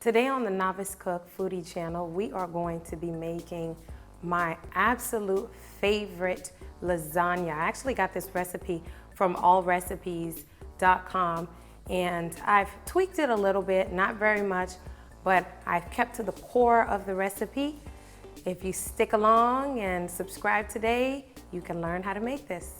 Today on the Novice Cook Foodie channel, we are going to be making my absolute favorite lasagna. I actually got this recipe from allrecipes.com and I've tweaked it a little bit, not very much, but I've kept to the core of the recipe. If you stick along and subscribe today, you can learn how to make this.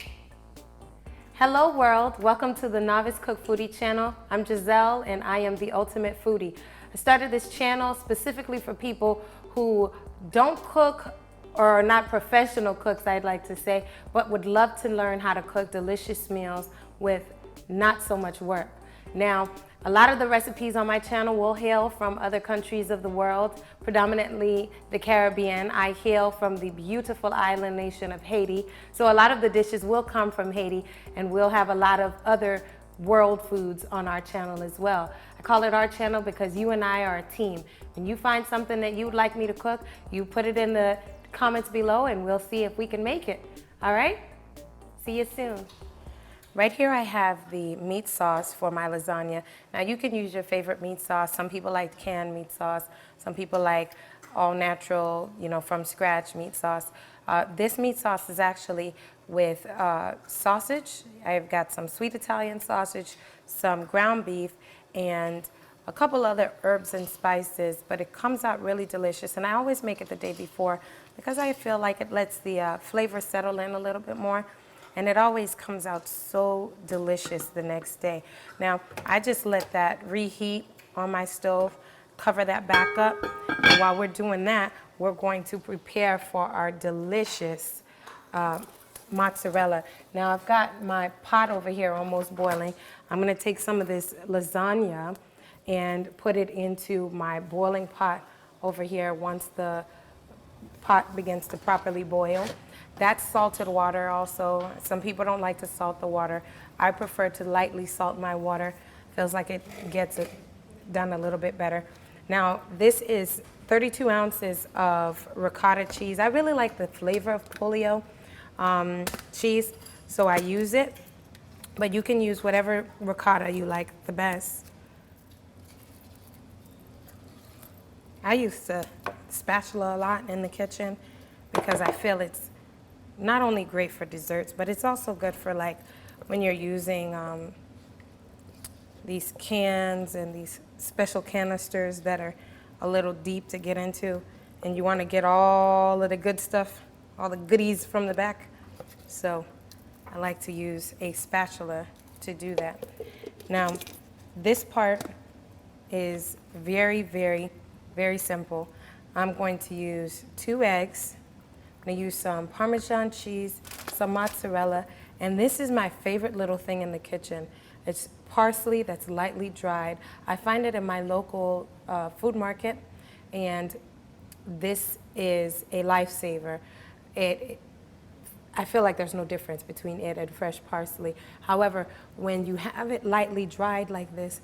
Hello world, welcome to the Novice Cook Foodie channel. I'm Giselle and I am the ultimate foodie. I started this channel specifically for people who don't cook or are not professional cooks, I'd like to say, but would love to learn how to cook delicious meals with not so much work. Now, a lot of the recipes on my channel will hail from other countries of the world, predominantly the Caribbean. I hail from the beautiful island nation of Haiti. So a lot of the dishes will come from Haiti, and we'll have a lot of other world foods on our channel as well. I call it our channel because you and I are a team. When you find something that you would like me to cook, you put it in the comments below and we'll see if we can make it. All right? See you soon. Right here I have the meat sauce for my lasagna. Now you can use your favorite meat sauce. Some people like canned meat sauce. Some people like all natural, from scratch meat sauce. This meat sauce is actually with sausage. I've got some sweet Italian sausage, some ground beef, and a couple other herbs and spices, but it comes out really delicious. And I always make it the day before because I feel like it lets the flavor settle in a little bit more. And it always comes out so delicious the next day. Now, I just let that reheat on my stove, cover that back up. And while we're doing that, we're going to prepare for our delicious mozzarella. Now, I've got my pot over here almost boiling. I'm gonna take some of this lasagna and put it into my boiling pot over here once the pot begins to properly boil. That's salted water also. Some people don't like to salt the water. I prefer to lightly salt my water. Feels like it gets it done a little bit better. Now, this is 32 ounces of ricotta cheese. I really like the flavor of polio cheese, so I use it. But you can use whatever ricotta you like the best. I use the spatula a lot in the kitchen because I feel it's not only great for desserts, but it's also good for like when you're using these cans and these special canisters that are a little deep to get into, and you want to get all of the good stuff, all the goodies from the back. So I like to use a spatula to do that. Now, this part is very, very, very simple. I'm going to use 2 eggs. I'm going to use some Parmesan cheese, some mozzarella, and this is my favorite little thing in the kitchen. It's parsley that's lightly dried. I find it in my local food market, and this is a lifesaver. I feel like there's no difference between it and fresh parsley. However, when you have it lightly dried like this,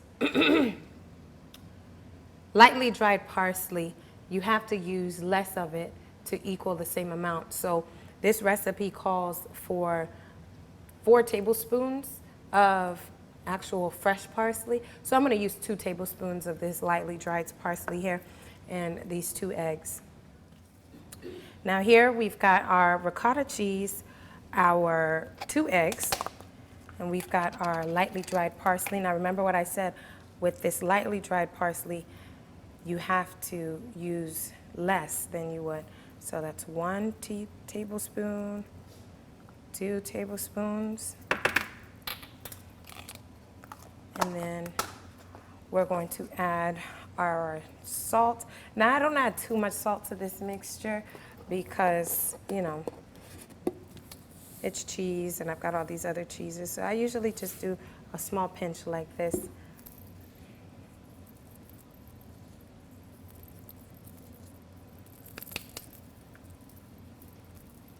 lightly dried parsley, you have to use less of it to equal the same amount. So this recipe calls for 4 tablespoons of actual fresh parsley. So I'm gonna use 2 tablespoons of this lightly dried parsley here and these 2 eggs. Now here we've got our ricotta cheese, our 2 eggs, and we've got our lightly dried parsley. Now remember what I said, with this lightly dried parsley, you have to use less than you would. So that's 1 tablespoon, 2 tablespoons, and then we're going to add our salt. Now I don't add too much salt to this mixture because, it's cheese and I've got all these other cheeses. So I usually just do a small pinch like this.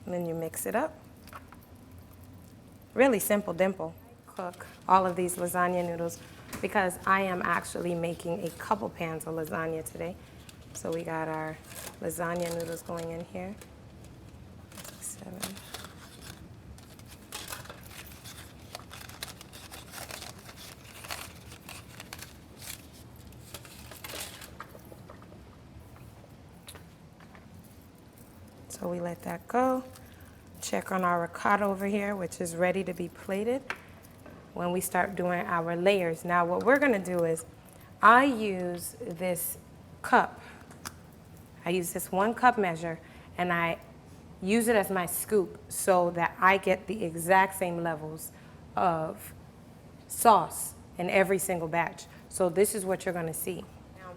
And then you mix it up. Really simple, dimple. Cook all of these lasagna noodles because I am actually making a couple pans of lasagna today. So we got our lasagna noodles going in here. 7. So we let that go. Check on our ricotta over here, which is ready to be plated when we start doing our layers. Now what we're gonna do is, I use this cup. I use this 1 cup measure, and I use it as my scoop so that I get the exact same levels of sauce in every single batch. So this is what you're gonna see. Now,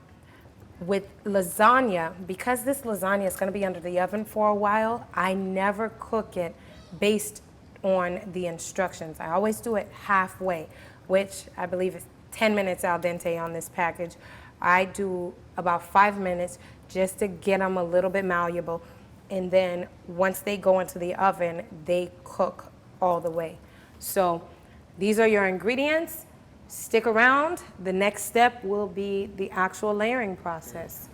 with lasagna, because this lasagna is gonna be under the oven for a while, I never cook it based on the instructions. I always do it halfway, which I believe is 10 minutes al dente on this package. I do about 5 minutes just to get them a little bit malleable. And then once they go into the oven, they cook all the way. So these are your ingredients. Stick around. The next step will be the actual layering process.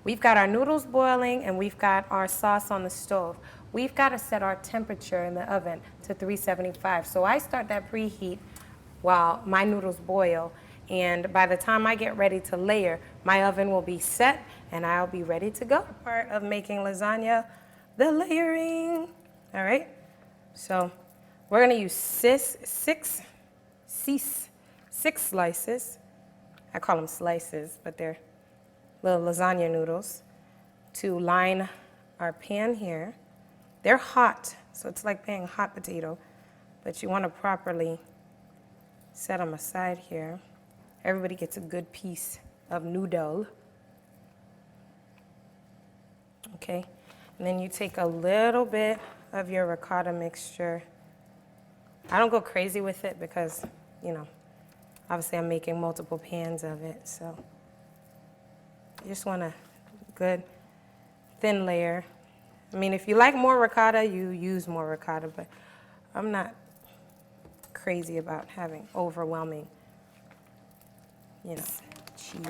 We've got our noodles boiling and we've got our sauce on the stove. We've got to set our temperature in the oven to 375. So I start that preheat while my noodles boil. And by the time I get ready to layer, my oven will be set and I'll be ready to go. Part of making lasagna, the layering. All right. So we're going to use six slices. I call them slices, but they're little lasagna noodles to line our pan here. They're hot, so it's like paying hot potato, but you want to properly set them aside here. Everybody gets a good piece of noodle. Okay, and then you take a little bit of your ricotta mixture. I don't go crazy with it because, you know, obviously I'm making multiple pans of it, so you just want a good thin layer. I mean, if you like more ricotta, you use more ricotta, but I'm not crazy about having overwhelming, you know, cheese.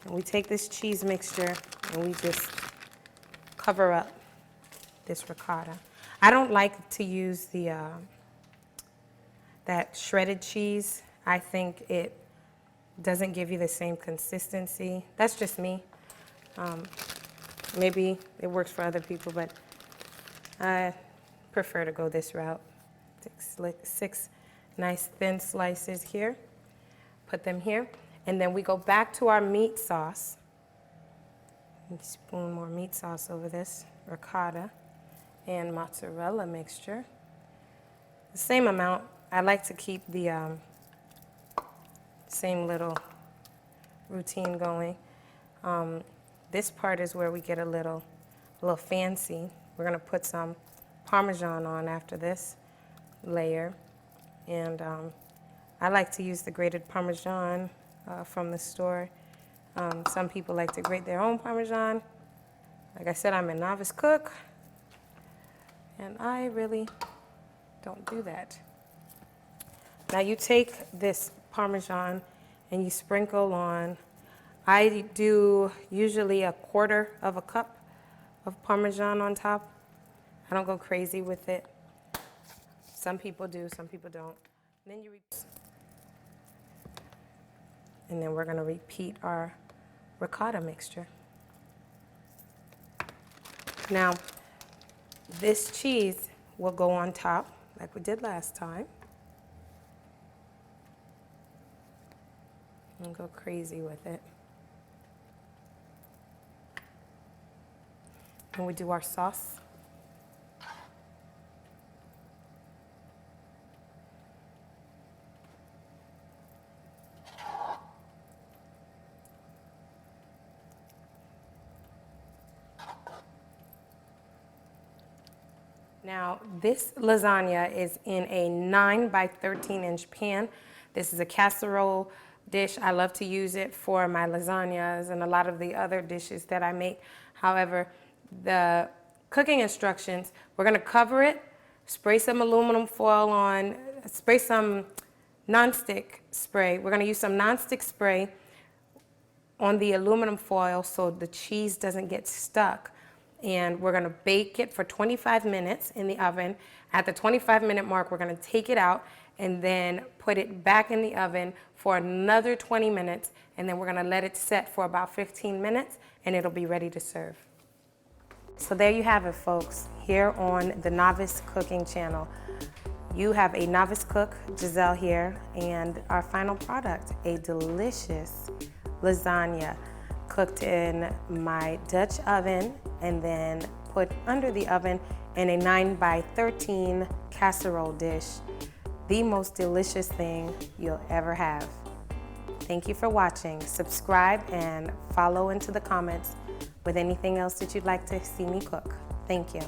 And we take this cheese mixture and we just cover up this ricotta. I don't like to use the that shredded cheese. I think it doesn't give you the same consistency. That's just me. Maybe it works for other people, but I prefer to go this route. Six nice thin slices here. Put them here. And then we go back to our meat sauce. Spoon more meat sauce over this ricotta and mozzarella mixture. The same amount. I like to keep the same little routine going. This part is where we get a little fancy. We're gonna put some Parmesan on after this layer. And I like to use the grated Parmesan from the store. Some people like to grate their own Parmesan. Like I said, I'm a novice cook, and I really don't do that. Now you take this Parmesan and you sprinkle on, I do usually 1/4 of a cup of Parmesan on top. I don't go crazy with it. Some people do, some people don't. And then we're gonna repeat our ricotta mixture. Now, this cheese will go on top like we did last time. And go crazy with it. And we do our sauce. Now, this lasagna is in a 9 by 13 inch pan. This is a casserole dish. I love to use it for my lasagnas and a lot of the other dishes that I make. However, the cooking instructions, we're gonna cover it, spray some aluminum foil on, spray some nonstick spray. We're gonna use some nonstick spray on the aluminum foil so the cheese doesn't get stuck. And we're gonna bake it for 25 minutes in the oven. At the 25-minute mark, we're gonna take it out and then put it back in the oven for another 20 minutes, and then we're gonna let it set for about 15 minutes, and it'll be ready to serve. So there you have it, folks, here on the Novice Cooking channel. You have a novice cook, Giselle here, and our final product, a delicious lasagna cooked in my Dutch oven and then put under the oven in a 9x13 casserole dish. The most delicious thing you'll ever have. Thank you for watching. Subscribe and follow into the comments with anything else that you'd like to see me cook. Thank you.